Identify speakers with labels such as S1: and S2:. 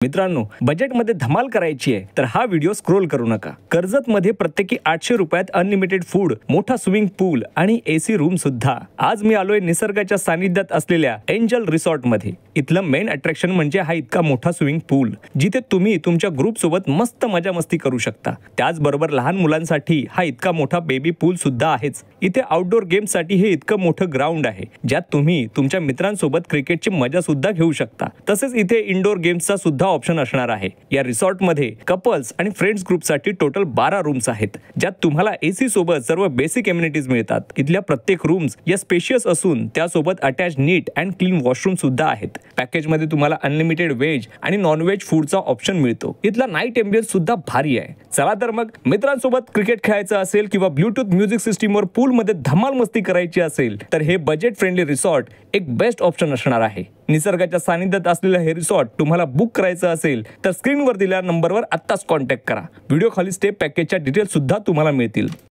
S1: मित्रांनो, बजेटमध्ये धमाल करायची आहे तर हा व्हिडिओ स्क्रोल करू नका। कर्जतमध्ये प्रत्येकी 800 रुपयात अनलिमिटेड फूड, मोठा स्विमिंग पूल आणि एसी रूम सुद्धा। आज मी आलोय निसर्गाच्या सानिध्यात असलेल्या एंजल रिसॉर्ट मध्ये। इथलं मेन अट्रॅक्शन म्हणजे हा इतका मोठा स्विमिंग पूल, जिथे तुम्ही तुमच्या ग्रुप सोबत मस्त मजा मस्ती करू शकता। त्याचबरोबर लहान मुलांसाठी हा इतका मोठा बेबी पूल सुद्धा आहेच। इथे आउटडोर गेम्स साठी हे इतकं मोठं ग्राउंड आहे, ज्यात तुम्ही तुमच्या मित्रांसोबत क्रिकेटची मजा सुद्धा घेऊ शकता। तसेच इथे इंडोर गेम्सचा सुद्धा ऑप्शन असणार आहे। या रिसॉर्ट मध्ये कपल्स आणि फ्रेंड्स ग्रुप साठी टोटल 12 रूम्स आहेत, ज्यात तुम्हाला एसी सोबत सर्व बेसिक एमिनिटीज मिळतात। इथल्या प्रत्येक रूम्स या स्पेशियस असून त्यासोबत attach neat and clean washroom सुद्धा आहेत। पॅकेज मध्ये तुम्हाला अनलिमिटेड व्हेज आणि नॉन व्हेज फूडचा ऑप्शन मिळतो। इथला नाईट एम्बियन्स सुद्धा भारी आहे। चला तर मग मित्रांसोबत क्रिकेट खेळायचं असेल किंवा ब्लूटूथ म्युझिक सिस्टीमवर पूल मध्ये धमाल मस्ती करायची असेल तर हे बजेट फ्रेंडली रिसॉर्ट एक बेस्ट ऑप्शन असणार आहे। निसर्गाच्या सानिध्यात असलेलं हे रिसॉर्ट तुम्हाला बुक करायचं असेल तर स्क्रीनवर दिलेल्या नंबरवर आत्ताच कॉन्टॅक्ट करा। व्हिडिओ खाली स्टे पॅकेजच्या डिटेल्स सुद्धा तुम्हाला मिळतील।